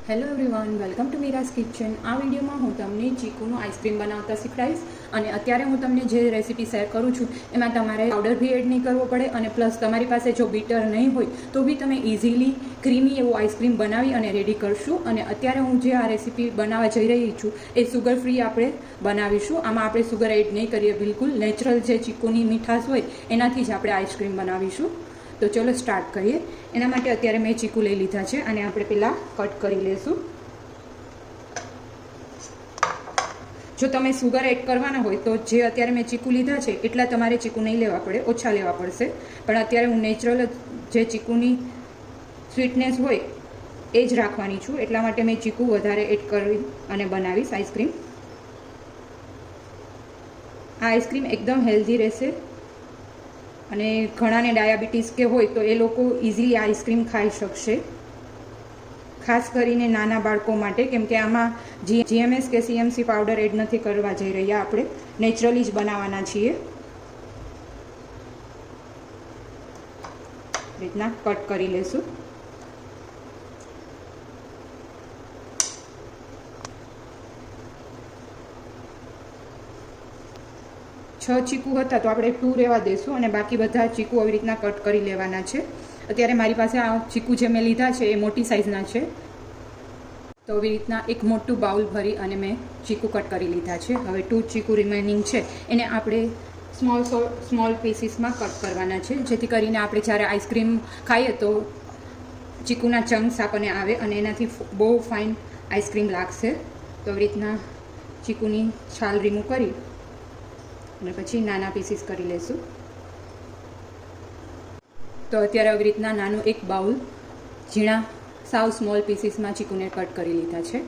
Hello everyone, welcome to Meera's kitchen. આ વિડીયોમાં હું તમને ચીકુનું આઈસ્ક્રીમ બનાવતા શીખવાડીશ. અને અત્યારે હું તમને જે રેસીપી શેર કરું છું એમાં તમારે પાવડર બી એડ નહીં કરવો પડે, અને પ્લસ તમારી પાસે જો બીટર નહીં હોય તો બી તમે ઇઝીલી ક્રીમી એવું આઈસ્ક્રીમ બનાવી અને રેડી કરશું. અને અત્યારે હું જે આ રેસીપી બનાવવા જઈ રહી છું એ સુગર ફ્રી આપણે બનાવીશું. આમાં આપણે સુગર એડ નહીં કરીએ, બિલકુલ નેચરલ જે ચીકુની મીઠાશ હોય એનાથી જ આપણે આઈસ્ક્રીમ બનાવીશું. તો ચલો સ્ટાર્ટ કરીએ. એના માટે અત્યારે મેં ચીકુ લઈ લીધા છે અને આપણે પહેલાં કટ કરી લઈશું. જો તમે સુગર એડ કરવાના હોય તો જે અત્યારે મેં ચીકુ લીધા છે એટલા તમારે ચીકુ નહીં લેવા પડે, ઓછા લેવા પડશે. પણ અત્યારે હું નેચરલ જે ચીકુની સ્વીટનેસ હોય એ જ રાખવાની છું, એટલા માટે મેં ચીકુ વધારે એડ કરી અને બનાવીશ આઈસ્ક્રીમ. આ આઈસ્ક્રીમ એકદમ હેલ્ધી રહેશે અને ઘણાને ડાયાબિટીસ કે હોય તો એ લોકો ઇઝીલી આઈસ્ક્રીમ ખાઈ શકશે, ખાસ કરીને નાના બાળકો માટે, કેમ કે આમાં જીએમએસ કે સીએમસી પાવડર એડ નથી કરવા જઈ રહ્યા, આપણે નેચરલી જ બનાવવાના છીએ. રીતના કટ કરી લેશું. છ ચીકુ હતા તો આપણે 2 રહેવા દઈશું અને બાકી બધા ચીકુ આવી રીતના કટ કરી લેવાના છે. અત્યારે મારી પાસે આ ચીકુ જે મેં લીધા છે એ મોટી સાઇઝના છે, તો આવી રીતના એક મોટું બાઉલ ભરી અને મેં ચીકુ કટ કરી લીધા છે. હવે 2 ચીકુ રિમેનિંગ છે એને આપણે સ્મોલ પીસીસમાં કટ કરવાના છે, જેથી કરીને આપણે જ્યારે આઈસ્ક્રીમ ખાઈએ તો ચીકુના ચંક્સ આપણને આવે અને એનાથી બહુ ફાઇન આઈસ્ક્રીમ લાગશે. તો આવી રીતના ચીકુની છાલ રિમૂવ કરી અને પછી નાના પીસીસ કરી લઈશું. તો અત્યારે આવી રીતના નાનું એક બાઉલ ઝીણા સાવ સ્મોલ પીસીસમાં ચીકુને કટ કરી લીધા છે.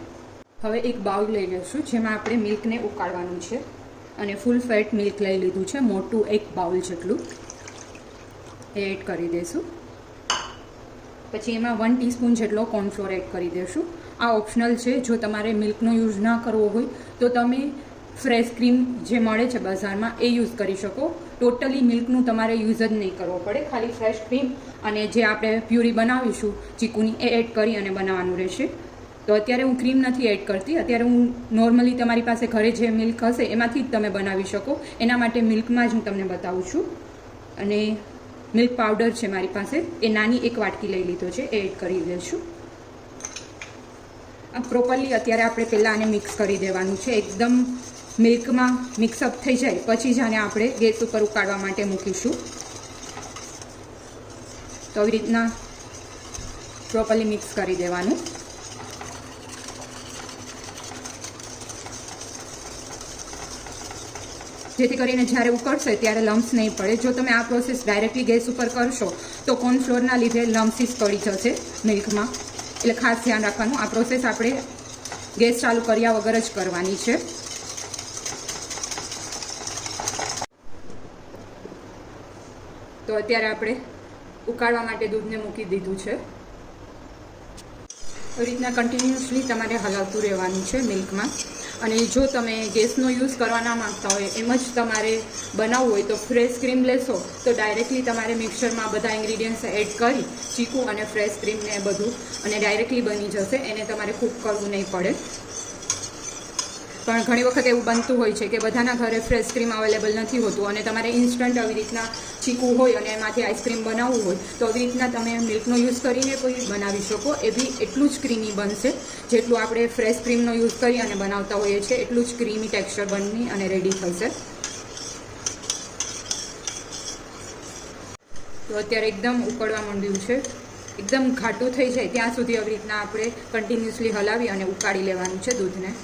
હવે એક બાઉલ લઈ લઈશું જેમાં આપણે મિલ્કને ઉકાળવાનું છે, અને ફૂલ ફેટ મિલ્ક લઈ લીધું છે, મોટું એક બાઉલ જેટલું એ એડ કરી દઈશું. પછી એમાં 1 ટીસ્પૂન જેટલો કોર્નફ્લોર એડ કરી દઈશું. આ ઓપ્શનલ છે, જો તમારે મિલ્કનો યુઝ ના કરવો હોય તો તમે ફ્રેશ ક્રીમ જે મળે છે બજારમાં એ યુઝ કરી શકો. ટોટલી મિલ્કનું તમારે યુઝ જ નહીં કરવો પડે, ખાલી ફ્રેશ ક્રીમ અને જે આપણે પ્યુરી બનાવીશું ચીકુની એ એડ કરી અને બનાવવાનું રહેશે. તો અત્યારે હું ક્રીમ નથી એડ કરતી, અત્યારે હું નોર્મલી તમારી પાસે ઘરે જે મિલ્ક હશે એમાંથી જ તમે બનાવી શકો, એના માટે મિલ્કમાં જ હું તમને બતાવું છું. અને મિલ્ક પાવડર છે મારી પાસે, એ નાની એક વાટકી લઈ લીધો છે, એ એડ કરી દઈશું. આ પ્રોપરલી અત્યારે આપણે પહેલાં આને મિક્સ કરી દેવાનું છે. એકદમ મિલ્કમાં મિક્સઅપ થઈ જાય પછી જ આને આપણે ગેસ ઉપર ઉકાળવા માટે મૂકીશું. તો આવી રીતના પ્રોપરલી મિક્સ કરી દેવાનું. જેથી કરીને જ્યારે ઉકળશે ત્યારે લમ્સ નહીં પડે. જો તમે આ પ્રોસેસ ડાયરેક્ટલી ગેસ ઉપર કરશો તો કોર્નફ્લોરના લીધે લમ્સીસ પડી જશે મિલ્કમાં, એટલે ખાસ ધ્યાન રાખવાનું. આ પ્રોસેસ આપણે ગેસ ચાલુ કર્યા વગર જ કરવાની છે. તો અત્યારે આપણે ઉકાળવા માટે દૂધને મૂકી દીધું છે. આવી રીતના કન્ટિન્યુઅસલી તમારે હલાવતું રહેવાનું છે મિલ્કમાં. અને જો તમે ગેસનો યુઝ કરવા ના માંગતા હોય, એમ જ તમારે બનાવવું હોય તો ફ્રેશ ક્રીમ લેશો તો ડાયરેક્ટલી તમારે મિક્સરમાં બધા ઇન્ગ્રીડિયન્ટ્સ એડ કરી ચીકુ અને ફ્રેશ ક્રીમને બધું અને ડાયરેક્ટલી બની જશે, એને તમારે કૂક કરવું નહીં પડે. પણ ઘણી વખત એવું બનતું હોય છે કે બધાના ઘરે ફ્રેશ ક્રીમ અવેલેબલ નથી હોતું અને તમારે ઇન્સ્ટન્ટ આવી રીતના ચીકુ હોય અને એમાંથી આઈસ્ક્રીમ બનાવવું હોય તો આવી રીતના તમે મિલ્કનો યુઝ કરીને કોઈ બનાવી શકો. એ બી એટલું જ ક્રીમી બનશે જેટલું આપણે ફ્રેશ ક્રીમનો યુઝ કરી અને બનાવતા હોઈએ છીએ, એટલું જ ક્રીમી ટેક્સચર બની અને રેડી થશે. તો અત્યારે એકદમ ઉકળવા માંડ્યું છે, એકદમ ઘાટું થઈ જાય ત્યાં સુધી આવી રીતના આપણે કન્ટિન્યુઅસલી હલાવી અને ઉકાળી લેવાનું છે દૂધને.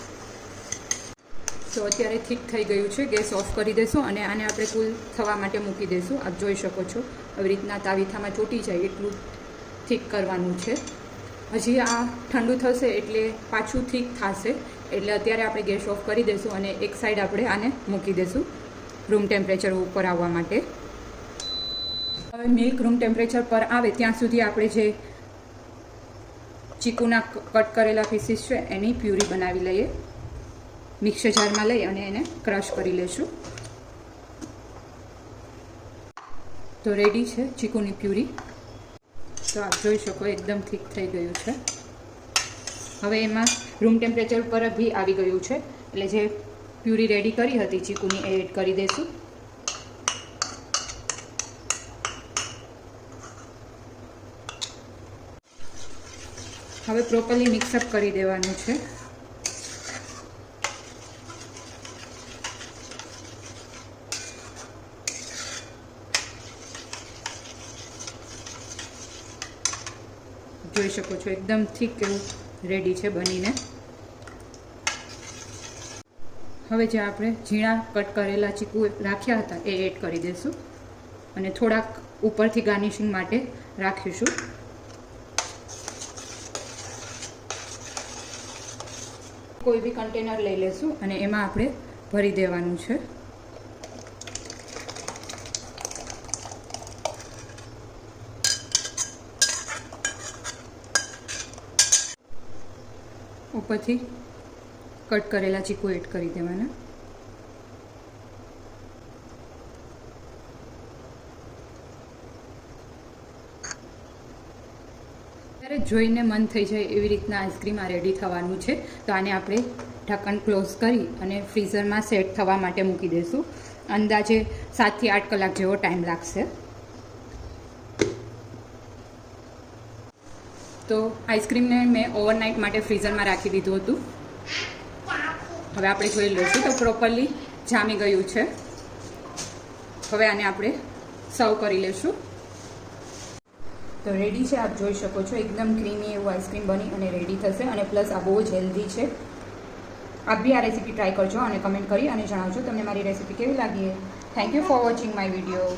તો અત્યારે થીક થઈ ગયું છે, ગેસ ઓફ કરી દઈશું અને આને આપણે કૂલ થવા માટે મૂકી દઈશું. આપ જોઈ શકો છો આવી રીતના તાવીથામાં ચોંટી જાય એટલું થીક કરવાનું છે. હજી આ ઠંડુ થશે એટલે પાછું થીક થશે, એટલે અત્યારે આપણે ગેસ ઓફ કરી દઈશું અને એક સાઈડ આપણે આને મૂકી દઈશું રૂમ ટેમ્પરેચર ઉપર આવવા માટે. હવે મિલ્ક રૂમ ટેમ્પરેચર પર આવે ત્યાં સુધી આપણે જે ચીકુના કટ કરેલા પીસીસ છે એની પ્યુરી બનાવી લઈએ. મિક્સર જારમાં લઈ અને એને ક્રશ કરી લઈશું. તો રેડી છે ચીકુની પ્યુરી. તો આપ જોઈ શકો એકદમ થીક થઈ ગયું છે. હવે એમાં રૂમ ટેમ્પરેચર પર બી આવી ગયું છે, એટલે જે પ્યુરી રેડી કરી હતી ચીકુની એ એડ કરી દઈશું. હવે પ્રોપરલી મિક્સઅપ કરી દેવાનું છે. જોઈ શકો છો એકદમ થીક એવું રેડી છે બનીને. હવે જે આપણે ઝીણા કટ કરેલા ચીકુ રાખ્યા હતા એ એડ કરી દઈશું અને થોડાક ઉપરથી ગાર્નિશિંગ માટે રાખીશું. કોઈ બી કન્ટેનર લઈ લેશું અને એમાં આપણે ભરી દેવાનું છે. ઉપરથી કટ કરેલા ચીકુ એડ કરી દેવાના. ત્યારે જોઈને મન થઈ જાય એવી રીતના આઈસ્ક્રીમ આ રેડી થવાનું છે. તો આને આપણે ઢક્કન ક્લોઝ કરી અને ફ્રીઝરમાં સેટ થવા માટે મૂકી દઈશું. અંદાજે 7 થી 8 કલાક જેવો ટાઈમ લાગશે. તો આઈસ્ક્રીમને મેં ઓવરનાઇટ માટે ફ્રીઝરમાં રાખી દીધું હતું. હવે આપણે જોઈ લઈશું તો પ્રોપરલી જામી ગયું છે. હવે આને આપણે સર્વ કરી લઈશું. તો રેડી છે, આપ જોઈ શકો છો એકદમ ક્રીમી એવું આઈસ્ક્રીમ બની અને રેડી થશે અને પ્લસ આ બહુ જ હેલ્ધી છે. આપ બી આ રેસીપી ટ્રાય કરજો અને કમેન્ટ કરી અને જણાવજો તમને મારી રેસીપી કેવી લાગી. Thank you for watching my video.